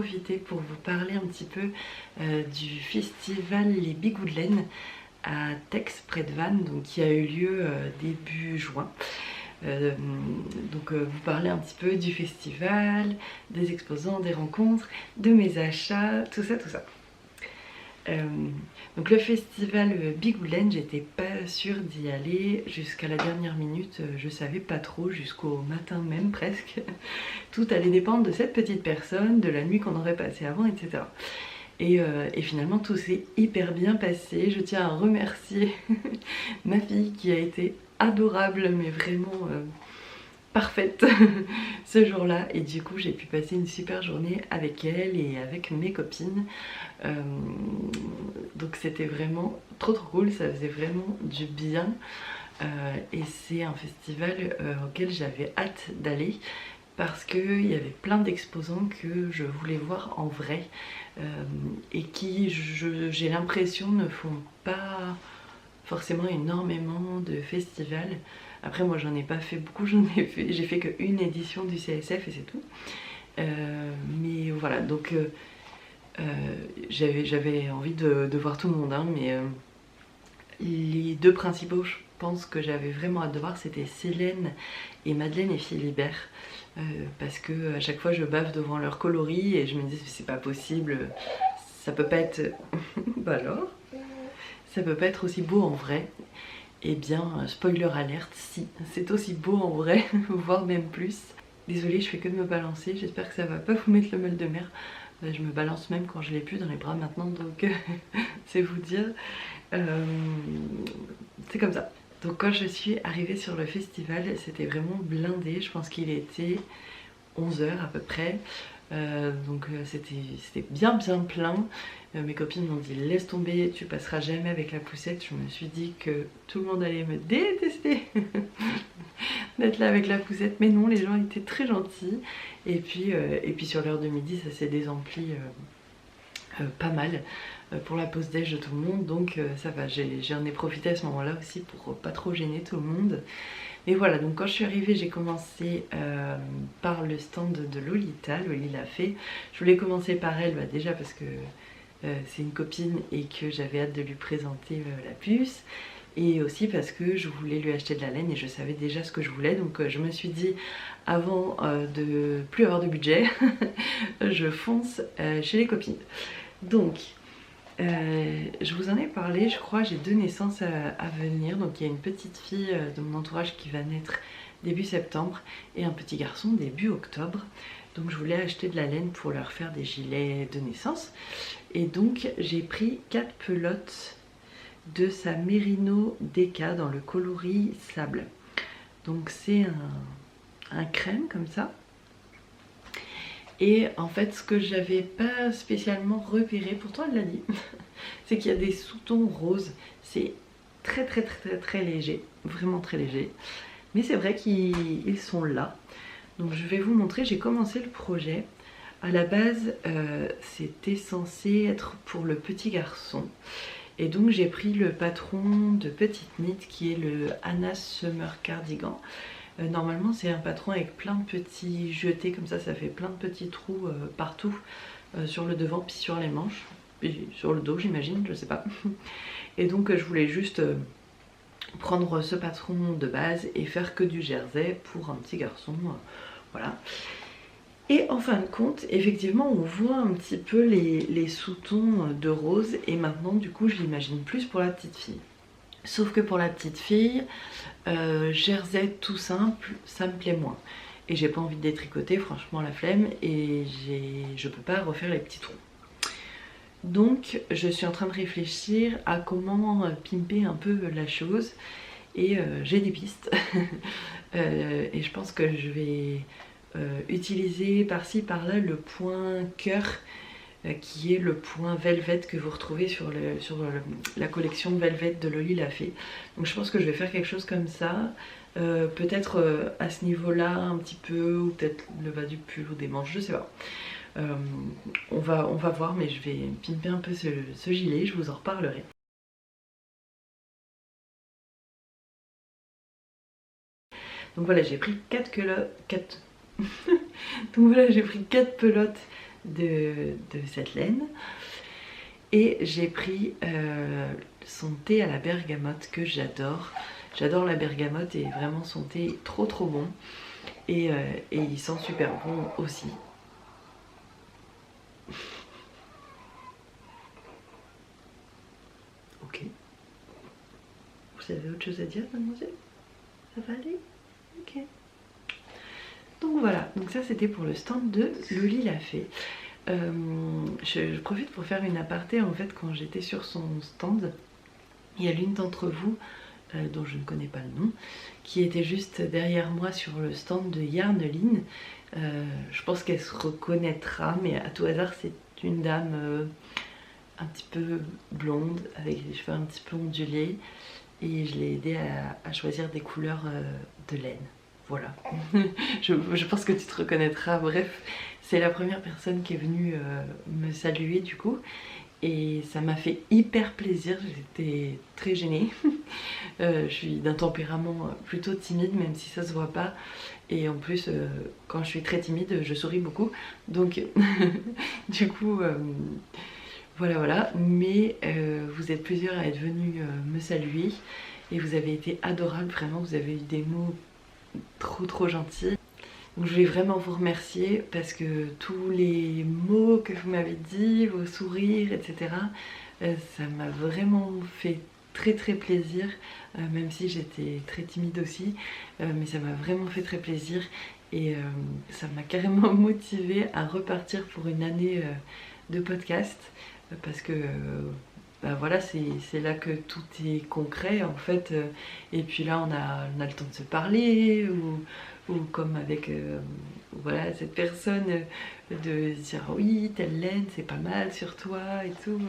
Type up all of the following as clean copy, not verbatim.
profiter pour vous parler un petit peu du festival Les Bigoudelaines à Tex près de Vannes, donc qui a eu lieu début juin. Vous parler un petit peu du festival, des exposants, des rencontres, de mes achats, tout ça. Donc le festival Bigoudelaines, j'étais pas sûre d'y aller jusqu'à la dernière minute, je savais pas trop, jusqu'au matin même presque. Tout allait dépendre de cette petite personne, de la nuit qu'on aurait passée avant, etc. Et finalement tout s'est hyper bien passé. Je tiens à remercier ma fille qui a été adorable, mais vraiment parfaite ce jour-là, et du coup j'ai pu passer une super journée avec elle et avec mes copines. Donc c'était vraiment trop cool, ça faisait vraiment du bien. Et c'est un festival auquel j'avais hâte d'aller parce qu'il y avait plein d'exposants que je voulais voir en vrai et qui, j'ai l'impression, ne font pas forcément énormément de festivals. Après moi j'en ai pas fait beaucoup, j'ai fait qu'une édition du CSF et c'est tout. Mais voilà, donc j'avais envie de voir tout le monde, hein, mais les deux principaux, je pense que j'avais vraiment hâte de voir, c'était Célène et Madeleine et Philibert. Parce que à chaque fois je bave devant leur coloris et je me dis c'est pas possible, ça peut pas être bah alors, ça peut pas être aussi beau en vrai. Et bien spoiler alerte, si, c'est aussi beau en vrai, voire même plus. Désolée, je fais que de me balancer, j'espère que ça va pas vous mettre le mal de mer. Je me balance même quand je l'ai plus dans les bras maintenant, donc c'est vous dire. C'est comme ça. Donc quand je suis arrivée sur le festival, c'était vraiment blindé. Je pense qu'il était 11 h à peu près. C'était bien plein. Mes copines m'ont dit laisse tomber, tu passeras jamais avec la poussette. Je me suis dit que tout le monde allait me détester d'être là avec la poussette, mais non, les gens étaient très gentils. Et puis sur l'heure de midi, ça s'est désempli pas mal pour la pause déj de tout le monde, donc ça va, j'en ai profité à ce moment là aussi pour pas trop gêner tout le monde. Mais voilà, donc quand je suis arrivée, j'ai commencé par le stand de Lolita, Loli l'a fait. Je voulais commencer par elle, déjà parce que c'est une copine et que j'avais hâte de lui présenter la puce, et aussi parce que je voulais lui acheter de la laine et je savais déjà ce que je voulais, donc je me suis dit avant de plus avoir de budget je fonce chez les copines. Donc je vous en ai parlé, je crois, j'ai 2 naissances à venir. Donc il y a une petite fille de mon entourage qui va naître début septembre et un petit garçon début octobre. Donc je voulais acheter de la laine pour leur faire des gilets de naissance. Et donc j'ai pris 4 pelotes de sa Merino DK dans le coloris sable. Donc c'est un crème comme ça. Et en fait ce que j'avais pas spécialement repéré, pourtant elle l'a dit, c'est qu'il y a des sous-tons roses. C'est très léger, vraiment très léger. Mais c'est vrai qu'ils sont là. Donc je vais vous montrer, j'ai commencé le projet. À la base c'était censé être pour le petit garçon. Et donc j'ai pris le patron de Petite Knit qui est le Anna Summer Cardigan. Normalement c'est un patron avec plein de petits jetés comme ça fait plein de petits trous partout sur le devant puis sur les manches et sur le dos j'imagine, je sais pas. Et donc je voulais juste prendre ce patron de base et faire que du jersey pour un petit garçon, voilà. Et en fin de compte, effectivement, on voit un petit peu les sous-tons de rose et maintenant du coup je l'imagine plus pour la petite fille. Sauf que pour la petite fille, jersey tout simple, ça me plaît moins. Et j'ai pas envie de détricoter, franchement la flemme, et je peux pas refaire les petits trous. Donc je suis en train de réfléchir à comment pimper un peu la chose, et j'ai des pistes. Et je pense que je vais utiliser par-ci par-là le point cœur, qui est le point velvet que vous retrouvez sur la collection Velvet de Loli l'a fait. Donc je pense que je vais faire quelque chose comme ça, peut-être à ce niveau là un petit peu, ou peut-être le bas du pull ou des manches, je sais pas. On va voir, mais je vais pimper un peu ce gilet, je vous en reparlerai. Donc voilà, j'ai pris 4 pelotes de cette laine. Et j'ai pris son thé à la bergamote que j'adore. J'adore la bergamote et vraiment son thé est trop bon. Et il sent super bon aussi. Ok. Vous avez autre chose à dire, mademoiselle? Ça va aller? Ok. Donc voilà, donc ça c'était pour le stand de Loli l'a fait. Je profite pour faire une aparté. En fait, quand j'étais sur son stand, il y a l'une d'entre vous, dont je ne connais pas le nom, qui était juste derrière moi sur le stand de Yarneline. Je pense qu'elle se reconnaîtra, mais à tout hasard c'est une dame un petit peu blonde avec des cheveux un petit peu ondulés, et je l'ai aidée à choisir des couleurs de laine. Voilà. je pense que tu te reconnaîtras. Bref, c'est la première personne qui est venue me saluer du coup, et ça m'a fait hyper plaisir. J'étais très gênée. Je suis d'un tempérament plutôt timide, même si ça se voit pas, et en plus quand je suis très timide je souris beaucoup, donc du coup voilà. Mais vous êtes plusieurs à être venus me saluer et vous avez été adorables, vraiment. Vous avez eu des mots trop gentils. Donc je voulais vraiment vous remercier parce que tous les mots que vous m'avez dit, vos sourires, etc., ça m'a vraiment fait très plaisir, même si j'étais très timide aussi, mais ça m'a vraiment fait très plaisir, et ça m'a carrément motivée à repartir pour une année de podcast, parce que bah voilà, c'est là que tout est concret en fait, et puis là on a le temps de se parler, ou comme avec voilà, cette personne, de dire oui, telle laine c'est pas mal sur toi et tout.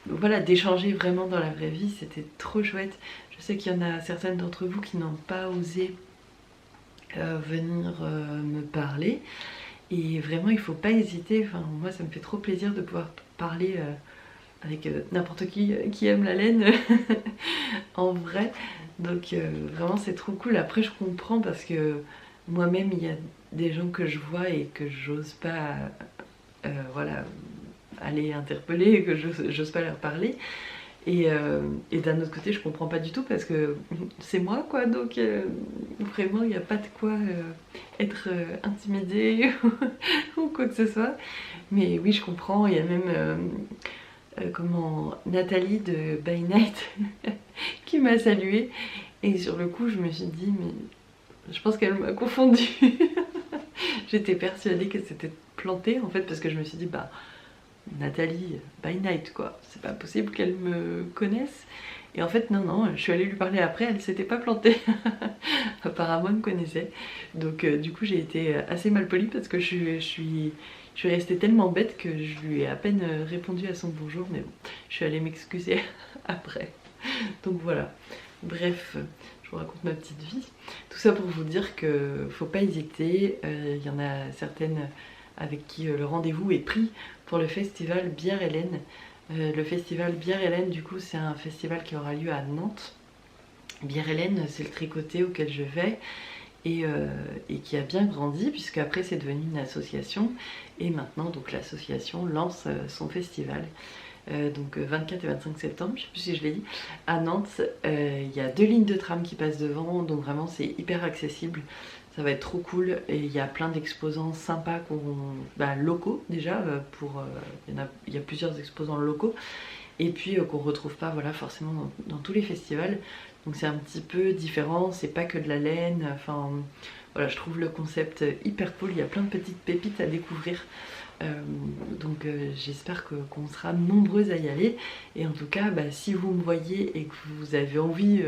Voilà, d'échanger vraiment dans la vraie vie, c'était trop chouette. Je sais qu'il y en a certaines d'entre vous qui n'ont pas osé venir me parler, et vraiment il faut pas hésiter. Enfin, moi ça me fait trop plaisir de pouvoir parler avec n'importe qui aime la laine en vrai. Donc vraiment c'est trop cool. Après je comprends, parce que moi-même il y a des gens que je vois et que j'ose pas voilà, aller interpeller, et que j'ose pas leur parler. Et d'un autre côté je comprends pas du tout, parce que c'est moi quoi, donc vraiment il n'y a pas de quoi être intimidée ou quoi que ce soit. Mais oui, je comprends. Il y a même comment, Nathalie de By Night qui m'a saluée, et sur le coup je me suis dit mais je pense qu'elle m'a confondue. J'étais persuadée qu'elle s'était plantée en fait, parce que je me suis dit bah Nathalie By Night quoi, c'est pas possible qu'elle me connaisse. Et en fait non, je suis allée lui parler après, elle s'était pas plantée. Apparemment elle me connaissait. Donc du coup j'ai été assez mal polie, parce que je suis restée tellement bête que je lui ai à peine répondu à son bonjour, mais bon, je suis allée m'excuser après. Donc voilà, bref, je vous raconte ma petite vie. Tout ça pour vous dire que faut pas hésiter. Il y en a certaines avec qui le rendez-vous est pris pour le festival Bière Hélène. Le festival Bière Hélène, du coup, c'est un festival qui aura lieu à Nantes. Bière Hélène, c'est le tricoté auquel je vais, et qui a bien grandi, puisque après c'est devenu une association, et maintenant donc l'association lance son festival. Donc 24 et 25 septembre, je sais plus si je l'ai dit, à Nantes. Il y a 2 lignes de tram qui passent devant, donc vraiment c'est hyper accessible. Ça va être trop cool, et il y a plein d'exposants sympas locaux déjà, il y a plusieurs exposants locaux, et puis qu'on retrouve pas voilà, forcément dans tous les festivals. Donc c'est un petit peu différent, c'est pas que de la laine. Enfin voilà, je trouve le concept hyper cool, il y a plein de petites pépites à découvrir. Donc j'espère qu'on sera nombreuses à y aller. Et en tout cas, si vous me voyez et que vous avez envie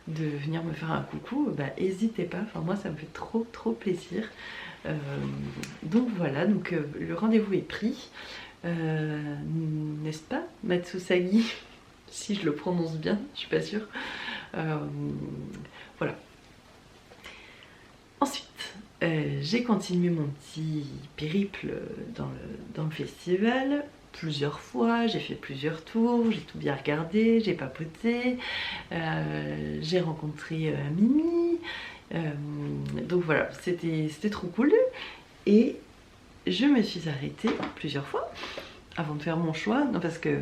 de venir me faire un coucou, n'hésitez pas. Enfin moi ça me fait trop plaisir. Donc voilà, donc le rendez-vous est pris. N'est-ce pas, Matsusagi? Si je le prononce bien, je suis pas sûre. Voilà. Ensuite, j'ai continué mon petit périple dans le festival plusieurs fois. J'ai fait plusieurs tours, j'ai tout bien regardé, j'ai papoté, j'ai rencontré Mimi. Donc voilà, c'était trop cool. Et je me suis arrêtée plusieurs fois avant de faire mon choix. Non, parce que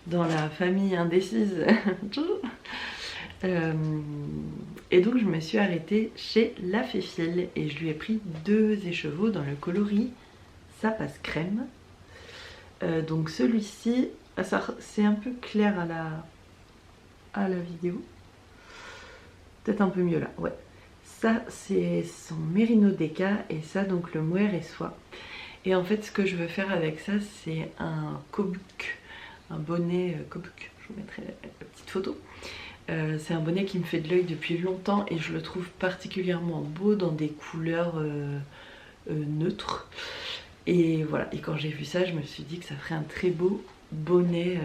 dans la famille indécise, et donc je me suis arrêtée chez La Féfile et je lui ai pris 2 écheveaux dans le coloris Ça passe crème. Donc celui-ci, c'est un peu clair à la vidéo, peut-être un peu mieux là, ouais. Ça c'est son Merino Deca et ça donc le mohair et soie. Et en fait ce que je veux faire avec ça, c'est un kobuk, un bonnet kobuk, je vous mettrai la petite photo. C'est un bonnet qui me fait de l'œil depuis longtemps et je le trouve particulièrement beau dans des couleurs neutres. Et voilà, et quand j'ai vu ça, je me suis dit que ça ferait un très beau bonnet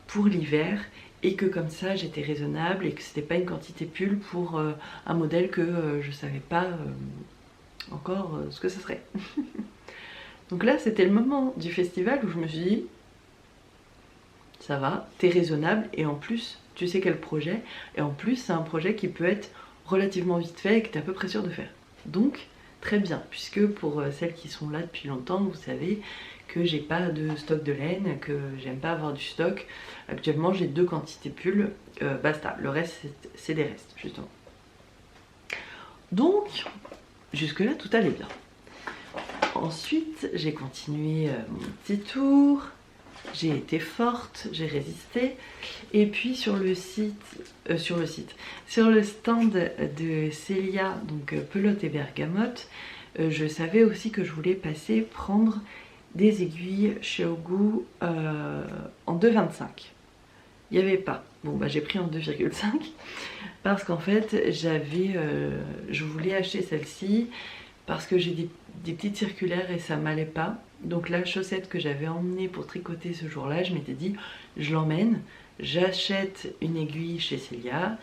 pour l'hiver et que comme ça j'étais raisonnable et que c'était pas une quantité pull pour un modèle que je savais pas encore ce que ça serait. Donc là c'était le moment du festival où je me suis dit ça va, t'es raisonnable et en plus tu sais quel projet et en plus c'est un projet qui peut être relativement vite fait et que t'es à peu près sûr de faire. Donc très bien, puisque pour celles qui sont là depuis longtemps, vous savez que j'ai pas de stock de laine, que j'aime pas avoir du stock. Actuellement j'ai 2 quantités pulls, basta, le reste c'est des restes justement. Donc jusque là tout allait bien. Ensuite j'ai continué mon petit tour, j'ai été forte, j'ai résisté et puis sur le stand de Célia, donc pelote et bergamote, je savais aussi que je voulais prendre des aiguilles Xiaogu en 2,25. Il n'y avait pas. Bon bah j'ai pris en 2,5 parce qu'en fait je voulais acheter celle-ci parce que j'ai des petites circulaires et ça m'allait pas. Donc la chaussette que j'avais emmenée pour tricoter ce jour-là, je m'étais dit je l'emmène, j'achète une aiguille chez Célia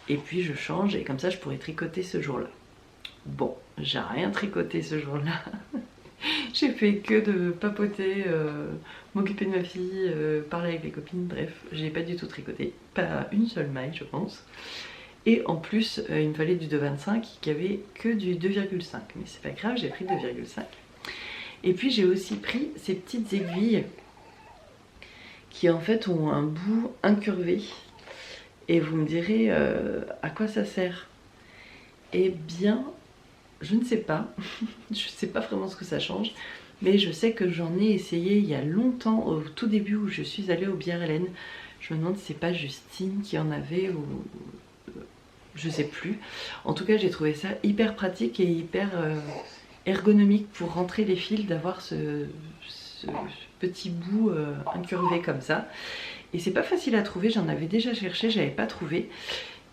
et puis je change et comme ça je pourrais tricoter ce jour-là. Bon, j'ai rien tricoté ce jour-là. J'ai fait que de papoter, m'occuper de ma fille, parler avec les copines, bref, j'ai pas du tout tricoté, pas une seule maille je pense. Et en plus, il me fallait du 2,25 qui avait que du 2,5. Mais c'est pas grave, j'ai pris 2,5. Et puis j'ai aussi pris ces petites aiguilles qui en fait ont un bout incurvé. Et vous me direz à quoi ça sert? Eh bien, je ne sais pas. Je sais pas vraiment ce que ça change. Mais je sais que j'en ai essayé il y a longtemps, au tout début où je suis allée au Bière Hélène. Je me demande si c'est pas Justine qui en avait ou... je sais plus. En tout cas j'ai trouvé ça hyper pratique et hyper ergonomique pour rentrer les fils, d'avoir ce petit bout incurvé comme ça. Et c'est pas facile à trouver, j'en avais déjà cherché, j'avais pas trouvé.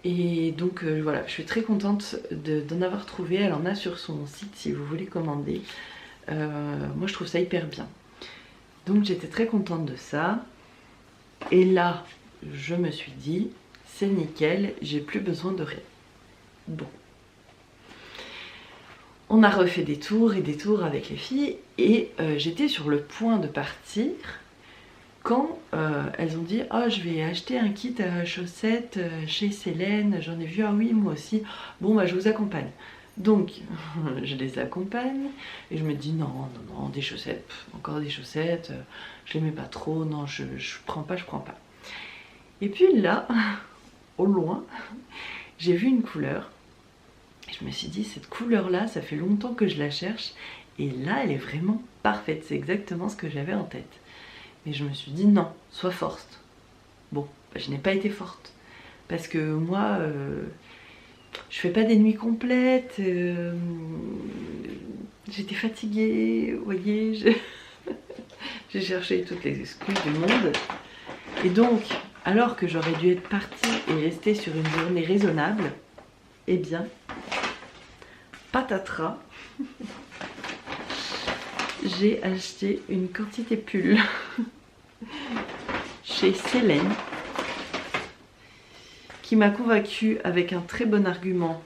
Et donc voilà, je suis très contente d'en avoir trouvé. Elle en a sur son site si vous voulez commander. Moi je trouve ça hyper bien. Donc j'étais très contente de ça. Et là, je me suis dit, c'est nickel, j'ai plus besoin de rien. Bon. On a refait des tours et des tours avec les filles et j'étais sur le point de partir quand elles ont dit « Ah, je vais acheter un kit à chaussettes chez Célène, j'en ai vu, ah oui, moi aussi, bon bah je vous accompagne. » Donc je les accompagne et je me dis non, non, non, des chaussettes, encore des chaussettes, je les mets pas trop, non, je prends pas, je prends pas. Et puis là, au loin, j'ai vu une couleur. Et je me suis dit, cette couleur-là, ça fait longtemps que je la cherche. Et là, elle est vraiment parfaite. C'est exactement ce que j'avais en tête. Mais je me suis dit, non, sois forte. Bon, bah, je n'ai pas été forte. Parce que moi, je fais pas des nuits complètes. J'étais fatiguée, vous voyez. J'ai cherché toutes les excuses du monde. Et donc, alors que j'aurais dû être partie et rester sur une journée raisonnable, eh bien, patatras, j'ai acheté une quantité pull chez Célène qui m'a convaincue avec un très bon argument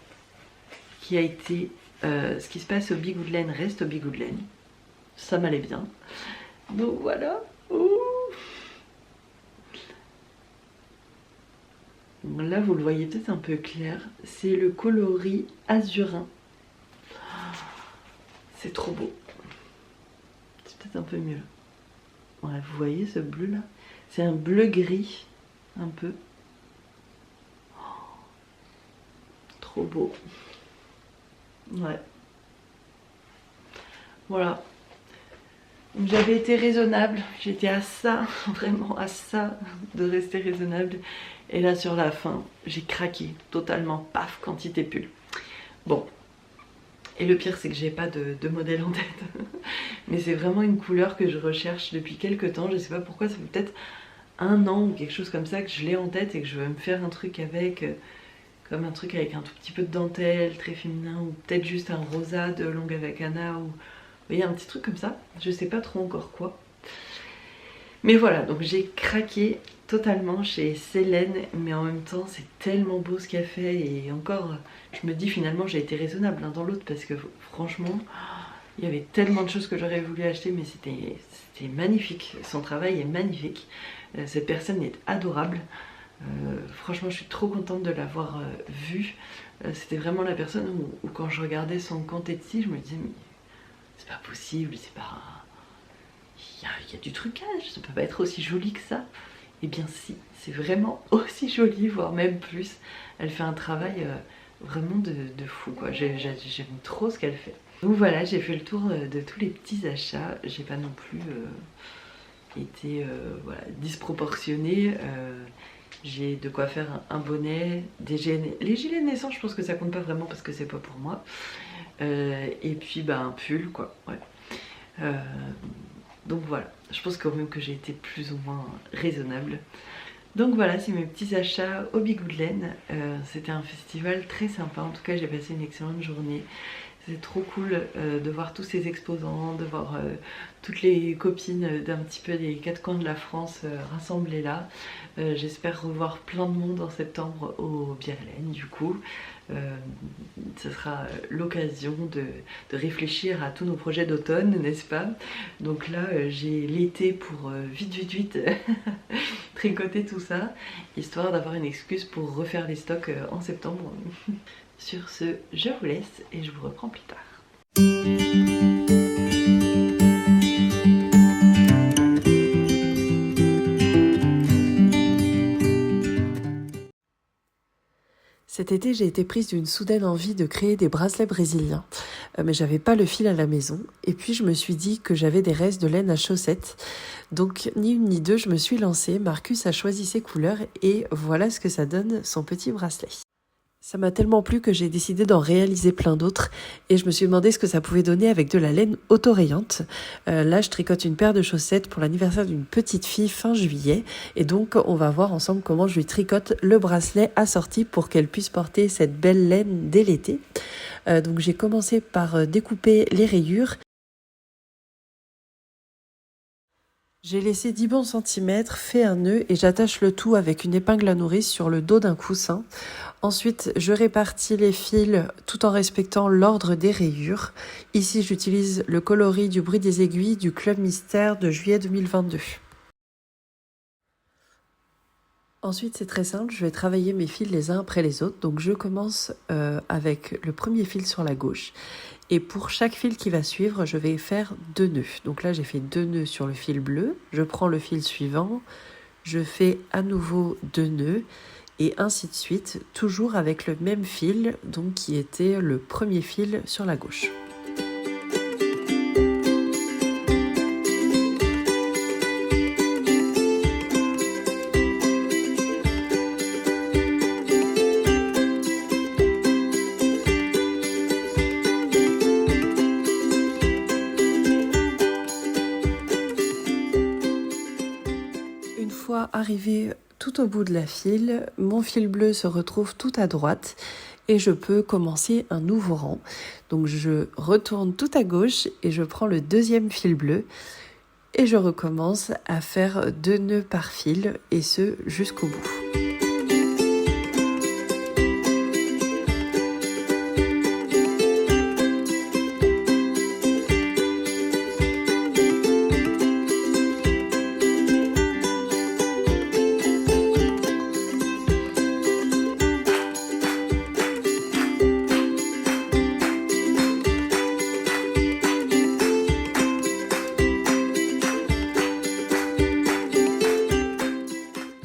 qui a été ce qui se passe au Bigoudelaine reste au Bigoudelaine. Ça m'allait bien. Donc voilà. Ouh. Là vous le voyez peut-être un peu clair, c'est le coloris azurin. C'est trop beau. peut-être un peu mieux là. Ouais, vous voyez ce bleu là? C'est un bleu gris, un peu. Oh, trop beau. Ouais. Voilà. J'avais été raisonnable, j'étais à ça, vraiment à ça de rester raisonnable. Et là sur la fin, j'ai craqué totalement, paf, quantité pull. Bon, et le pire c'est que j'ai pas de modèle en tête. Mais c'est vraiment une couleur que je recherche depuis quelques temps, je sais pas pourquoi, ça fait peut-être 1 an ou quelque chose comme ça que je l'ai en tête et que je veux me faire un truc avec, comme un truc avec un tout petit peu de dentelle, très féminin, ou peut-être juste un rosade longue avec Anna, ou... Vous voyez, un petit truc comme ça, je sais pas trop encore quoi. Mais voilà, donc j'ai craqué totalement chez Célène, mais en même temps c'est tellement beau ce qu'elle fait. Et encore, je me dis finalement j'ai été raisonnable l'un dans l'autre, parce que franchement, il y avait tellement de choses que j'aurais voulu acheter, mais c'était magnifique. Son travail est magnifique, cette personne est adorable. Franchement je suis trop contente de l'avoir vue. C'était vraiment la personne où quand je regardais son compte Etsy, je me disais mais c'est pas possible, c'est pas... Il y a du trucage, ça peut pas être aussi joli que ça. Eh bien si, c'est vraiment aussi joli, voire même plus. Elle fait un travail vraiment de fou, quoi. J'aime trop ce qu'elle fait. Donc voilà, j'ai fait le tour de tous les petits achats. J'ai pas non plus été voilà, disproportionnée. J'ai de quoi faire un bonnet, des gilets. Les gilets de naissance, je pense que ça compte pas vraiment parce que c'est pas pour moi. Et puis bah, un pull, quoi. Ouais. Donc voilà, je pense quand même que j'ai été plus ou moins raisonnable. Donc voilà, c'est mes petits achats au Bigoudelaine. C'était un festival très sympa, en tout cas j'ai passé une excellente journée. C'est trop cool de voir tous ces exposants, de voir toutes les copines d'un petit peu des 4 coins de la France rassemblées là. J'espère revoir plein de monde en septembre au Biarlaine du coup. Ce sera l'occasion de réfléchir à tous nos projets d'automne, n'est-ce pas? Donc là j'ai l'été pour vite tricoter tout ça, histoire d'avoir une excuse pour refaire les stocks en septembre. Sur ce, je vous laisse et je vous reprends plus tard. Cet été, j'ai été prise d'une soudaine envie de créer des bracelets brésiliens, mais j'avais pas le fil à la maison. Et puis je me suis dit que j'avais des restes de laine à chaussettes. Donc ni une ni deux, je me suis lancée. Marcus a choisi ses couleurs et voilà ce que ça donne, son petit bracelet. Ça m'a tellement plu que j'ai décidé d'en réaliser plein d'autres et je me suis demandé ce que ça pouvait donner avec de la laine autorayante. Là, je tricote une paire de chaussettes pour l'anniversaire d'une petite fille fin juillet et donc on va voir ensemble comment je lui tricote le bracelet assorti pour qu'elle puisse porter cette belle laine dès l'été. Donc j'ai commencé par découper les rayures. J'ai laissé 10 bons centimètres, fait un nœud et j'attache le tout avec une épingle à nourrice sur le dos d'un coussin. Ensuite, je répartis les fils tout en respectant l'ordre des rayures. Ici, j'utilise le coloris du bruit des aiguilles du Club Mystère de juillet 2022. Ensuite, c'est très simple, je vais travailler mes fils les uns après les autres. Donc, je commence avec le premier fil sur la gauche. Et pour chaque fil qui va suivre, je vais faire 2 nœuds. Donc là, j'ai fait 2 nœuds sur le fil bleu. Je prends le fil suivant, je fais à nouveau 2 nœuds. Et ainsi de suite, toujours avec le même fil, donc qui était le premier fil sur la gauche. Une fois arrivé tout au bout de la file, mon fil bleu se retrouve tout à droite et je peux commencer un nouveau rang. Donc je retourne tout à gauche et je prends le deuxième fil bleu et je recommence à faire 2 nœuds par fil et ce jusqu'au bout.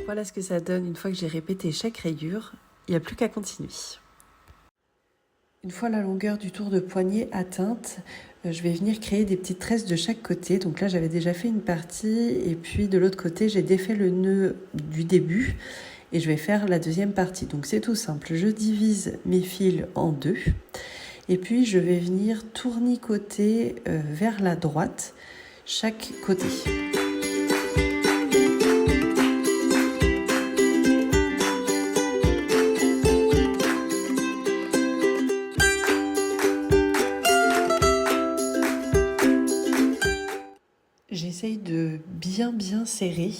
Voilà ce que ça donne une fois que j'ai répété chaque rayure. Il n'y a plus qu'à continuer. Une fois la longueur du tour de poignet atteinte, je vais venir créer des petites tresses de chaque côté. Donc là, j'avais déjà fait une partie et puis de l'autre côté, j'ai défait le nœud du début et je vais faire la deuxième partie. Donc c'est tout simple, je divise mes fils en deux et puis je vais venir tournicoter vers la droite chaque côté. J'essaye de bien serrer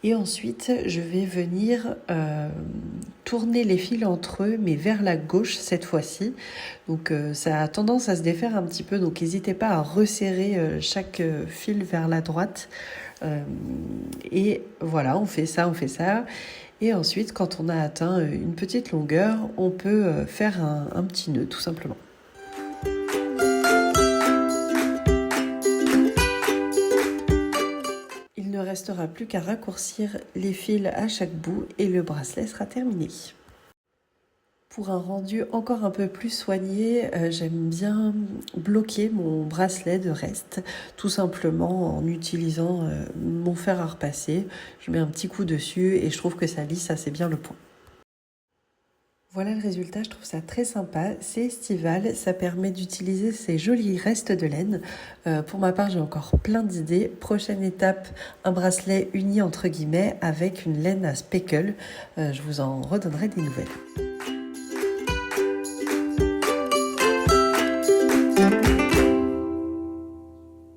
et ensuite je vais venir tourner les fils entre eux mais vers la gauche cette fois-ci. Donc ça a tendance à se défaire un petit peu, donc n'hésitez pas à resserrer chaque fil vers la droite. Et voilà, on fait ça. Et ensuite, quand on a atteint une petite longueur, on peut faire un petit nœud tout simplement. Il ne restera plus qu'à raccourcir les fils à chaque bout et le bracelet sera terminé. Pour un rendu encore un peu plus soigné, j'aime bien bloquer mon bracelet de reste, tout simplement en utilisant mon fer à repasser. Je mets un petit coup dessus et je trouve que ça lisse assez bien le point. Voilà le résultat, je trouve ça très sympa, c'est estival, ça permet d'utiliser ces jolis restes de laine. Pour ma part, j'ai encore plein d'idées. Prochaine étape, un bracelet uni entre guillemets avec une laine à speckle. Je vous en redonnerai des nouvelles.